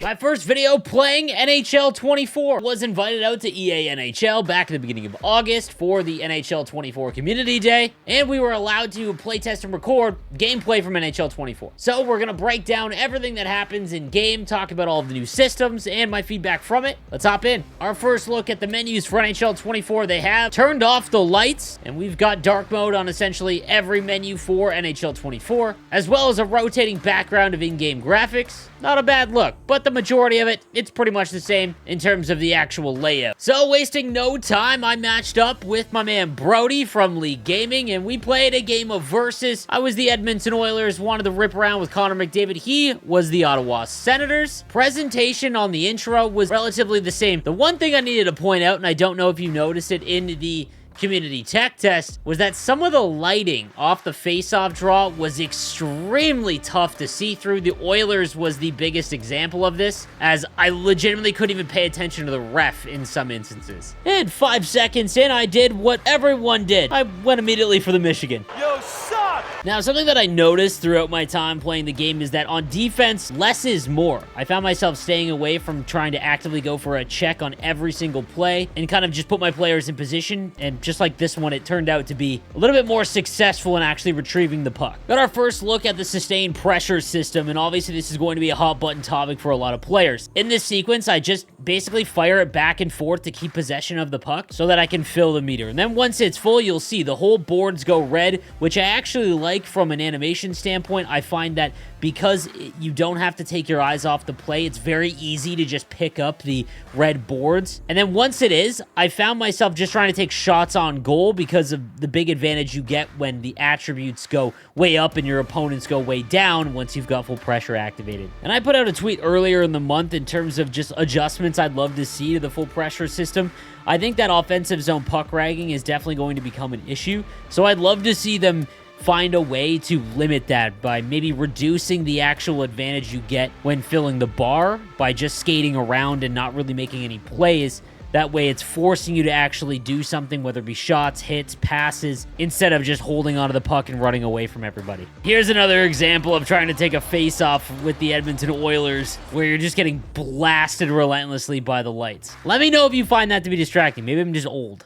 My first video playing NHL 24. Was invited out to EA NHL back in the beginning of August for the NHL 24 Community Day, and we were allowed to playtest and record gameplay from NHL 24. So we're gonna break down everything that happens in game, talk about all of the new systems and my feedback from it. Let's hop in. Our first look at the menus for NHL 24, they have turned off the lights, and we've got dark mode on essentially every menu for NHL 24, as well as a rotating background of in-game graphics. Not a bad look, but the majority of it, it's pretty much the same in terms of the actual layout. So wasting no time, I matched up with my man Brody from League Gaming, and we played a game of Versus. I was the Edmonton Oilers, wanted to rip around with Connor McDavid. He was the Ottawa Senators. Presentation on the intro was relatively the same. The one thing I needed to point out, and I don't know if you noticed it in the community tech test, was that some of the lighting off the face-off draw was extremely tough to see through. The Oilers was the biggest example of this, as I legitimately couldn't even pay attention to the ref in some instances. And 5 seconds in, I did what everyone did. I went immediately for the Michigan. Yo, suck! Now, something that I noticed throughout my time playing the game is that on defense, less is more. I found myself staying away from trying to actively go for a check on every single play and kind of just put my players in position, and just like this one, it turned out to be a little bit more successful in actually retrieving the puck. Got our first look at the sustained pressure system, and obviously this is going to be a hot button topic for a lot of players. In this sequence, I just basically fire it back and forth to keep possession of the puck so that I can fill the meter. And then once it's full, you'll see the whole boards go red, which I actually like from an animation standpoint. I find that because you don't have to take your eyes off the play, it's very easy to just pick up the red boards. And then once it is, I found myself just trying to take shots on goal because of the big advantage you get when the attributes go way up and your opponents go way down once you've got full pressure activated. And I put out a tweet earlier in the month in terms of just adjustments I'd love to see to the full pressure system. I think that offensive zone puck ragging is definitely going to become an issue, so I'd love to see them find a way to limit that by maybe reducing the actual advantage you get when filling the bar by just skating around and not really making any plays. That way it's forcing you to actually do something, whether it be shots, hits, passes, instead of just holding onto the puck and running away from everybody. Here's another example of trying to take a face-off with the Edmonton Oilers, where you're just getting blasted relentlessly by the lights. Let me know if you find that to be distracting. Maybe I'm just old.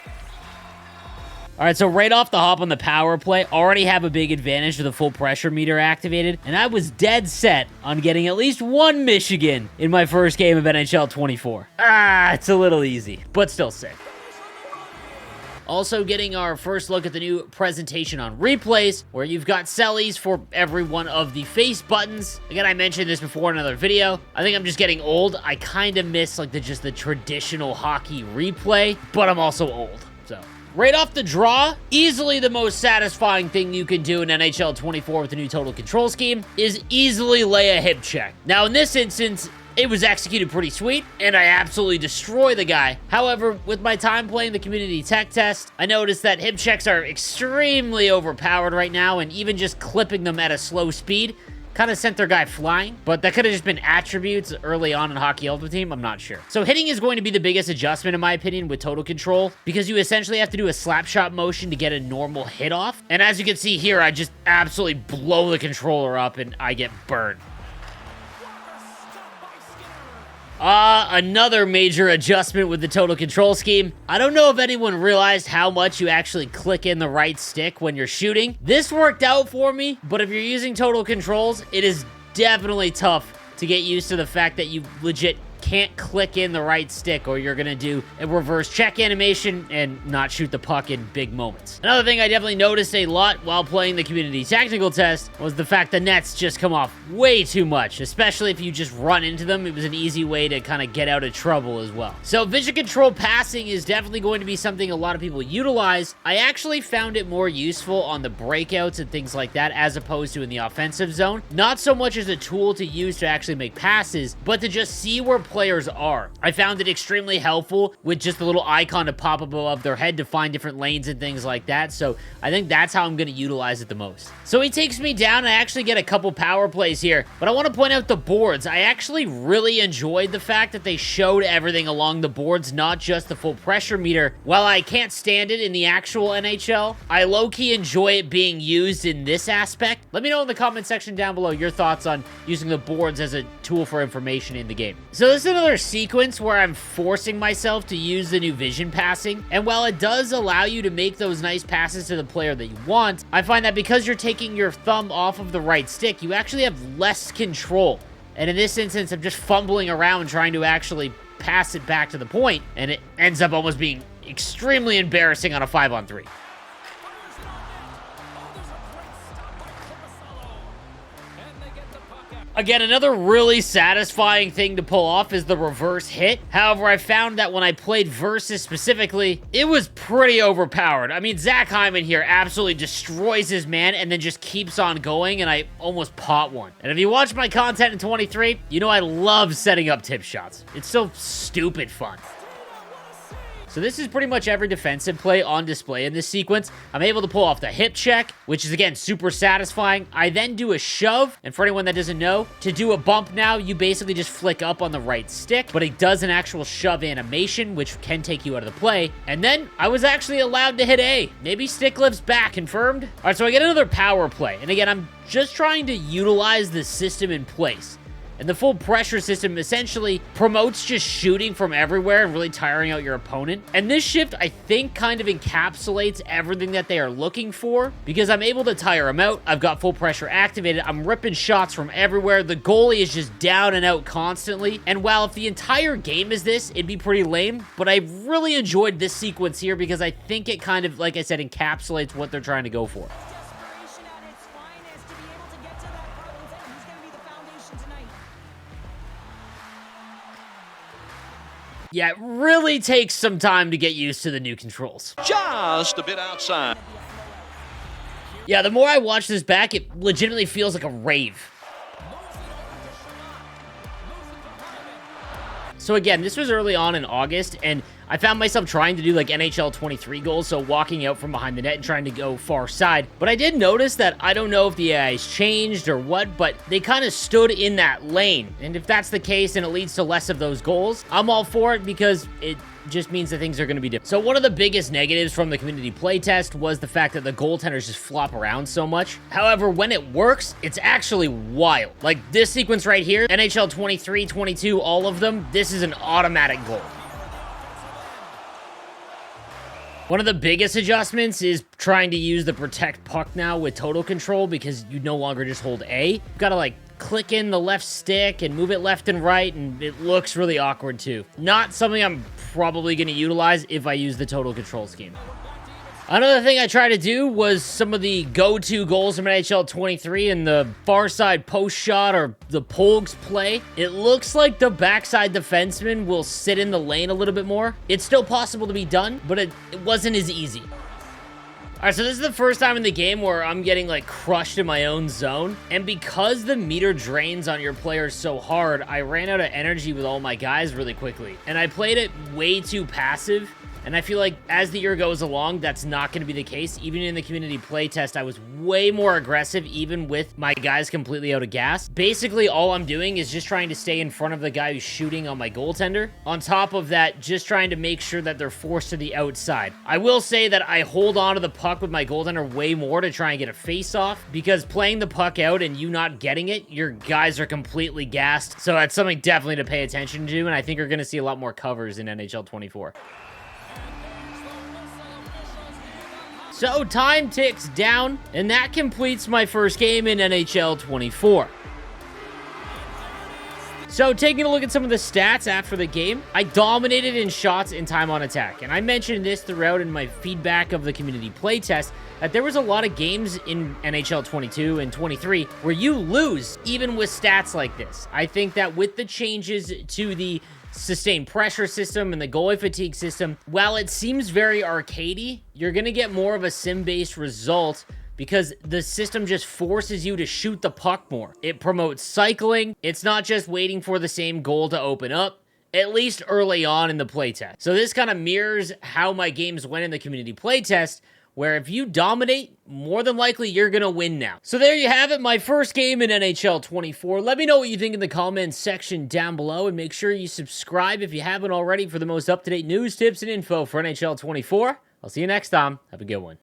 All right, so right off the hop on the power play, already have a big advantage with the full pressure meter activated, and I was dead set on getting at least one Michigan in my first game of NHL 24. It's a little easy, but still sick. Also getting our first look at the new presentation on replays, where you've got sellies for every one of the face buttons. Again, I mentioned this before in another video. I think I'm just getting old. I kind of miss like just the traditional hockey replay, but I'm also old, so. Right off the draw, easily the most satisfying thing you can do in NHL 24 with the new total control scheme is easily lay a hip check. Now, in this instance, it was executed pretty sweet, and I absolutely destroy the guy. However, with my time playing the community tech test, I noticed that hip checks are extremely overpowered right now, and even just clipping them at a slow speed kind of sent their guy flying, but that could have just been attributes early on in Hockey Ultimate Team, I'm not sure. So hitting is going to be the biggest adjustment in my opinion with total control, because you essentially have to do a slap shot motion to get a normal hit off. And as you can see here, I just absolutely blow the controller up and I get burned. Another major adjustment with the total control scheme. I don't know if anyone realized how much you actually click in the right stick when you're shooting. This worked out for me, but if you're using total controls, it is definitely tough to get used to the fact that you legit can't click in the right stick, or you're gonna do a reverse check animation and not shoot the puck in big moments. Another thing I definitely noticed a lot while playing the community technical test was the fact the nets just come off way too much, especially if you just run into them. It was an easy way to kind of get out of trouble as well. So vision control passing is definitely going to be something a lot of people utilize. I actually found it more useful on the breakouts and things like that as opposed to in the offensive zone. Not so much as a tool to use to actually make passes, but to just see where players are. I found it extremely helpful with just the little icon to pop up above their head to find different lanes and things like that. So I think that's how I'm going to utilize it the most. So he takes me down, and I actually get a couple power plays here, but I want to point out the boards. I actually really enjoyed the fact that they showed everything along the boards, not just the full pressure meter. While I can't stand it in the actual NHL, I low-key enjoy it being used in this aspect. Let me know in the comment section down below your thoughts on using the boards as a tool for information in the game. So this is another sequence where I'm forcing myself to use the new vision passing, and while it does allow you to make those nice passes to the player that you want, I find that because you're taking your thumb off of the right stick, you actually have less control. And in this instance, I'm just fumbling around trying to actually pass it back to the point, and it ends up almost being extremely embarrassing on a 5-on-3. Again, another really satisfying thing to pull off is the reverse hit. However, I found that when I played Versus specifically, it was pretty overpowered. I mean, Zach Hyman here absolutely destroys his man and then just keeps on going, and I almost pot one. And if you watch my content in 23, you know I love setting up tip shots. It's so stupid fun. So this is pretty much every defensive play on display in this sequence. I'm able to pull off the hip check, which is, again, super satisfying. I then do a shove, and for anyone that doesn't know, to do a bump now, you basically just flick up on the right stick, but it does an actual shove animation, which can take you out of the play. And then I was actually allowed to hit A. Maybe stick lifts back, confirmed? All right, so I get another power play. And again, I'm just trying to utilize the system in place. And the full pressure system essentially promotes just shooting from everywhere and really tiring out your opponent. And this shift, I think, kind of encapsulates everything that they are looking for, because I'm able to tire them out. I've got full pressure activated. I'm ripping shots from everywhere. The goalie is just down and out constantly. And while if the entire game is this, it'd be pretty lame, but I really enjoyed this sequence here because I think it kind of, like I said, encapsulates what they're trying to go for. Yeah, it really takes some time to get used to the new controls. Just a bit outside. Yeah, the more I watch this back, it legitimately feels like a rave. So again, this was early on in August, and I found myself trying to do like NHL 23 goals, so walking out from behind the net and trying to go far side. But I did notice that I don't know if the AI's changed or what, but they kind of stood in that lane. And if that's the case and it leads to less of those goals, I'm all for it because it just means that things are going to be different. So one of the biggest negatives from the community playtest was the fact that the goaltenders just flop around so much. However, when it works, it's actually wild. Like this sequence right here, NHL 23, 22, all of them, this is an automatic goal. One of the biggest adjustments is trying to use the protect puck now with total control because you no longer just hold A. You've got to like click in the left stick and move it left and right, and it looks really awkward too. Not something I'm probably going to utilize if I use the total control scheme. Another thing I tried to do was some of the go-to goals from NHL 23 in the far side post shot or the Pogues play. It looks like the backside defenseman will sit in the lane a little bit more. It's still possible to be done, but it wasn't as easy. All right, so this is the first time in the game where I'm getting like crushed in my own zone. And because the meter drains on your players so hard, I ran out of energy with all my guys really quickly. And I played it way too passive. And I feel like as the year goes along, that's not going to be the case. Even in the community playtest, I was way more aggressive, even with my guys completely out of gas. Basically, all I'm doing is just trying to stay in front of the guy who's shooting on my goaltender. On top of that, just trying to make sure that they're forced to the outside. I will say that I hold on to the puck with my goaltender way more to try and get a face-off, because playing the puck out and you not getting it, your guys are completely gassed. So that's something definitely to pay attention to, and I think you're going to see a lot more covers in NHL 24. So time ticks down, and that completes my first game in NHL 24. So taking a look at some of the stats after the game, I dominated in shots and time on attack. And I mentioned this throughout in my feedback of the community playtest, that there was a lot of games in NHL 22 and 23 where you lose even with stats like this. I think that with the changes to the sustained pressure system and the goalie fatigue system, while it seems very arcadey, you're going to get more of a sim-based result because the system just forces you to shoot the puck more. It promotes cycling. It's not just waiting for the same goal to open up. at least early on in the playtest. So this kind of mirrors how my games went in the community playtest, where if you dominate, more than likely you're going to win now. So there you have it, my first game in NHL 24. Let me know what you think in the comments section down below, and make sure you subscribe if you haven't already for the most up-to-date news, tips, and info for NHL 24. I'll see you next time. Have a good one.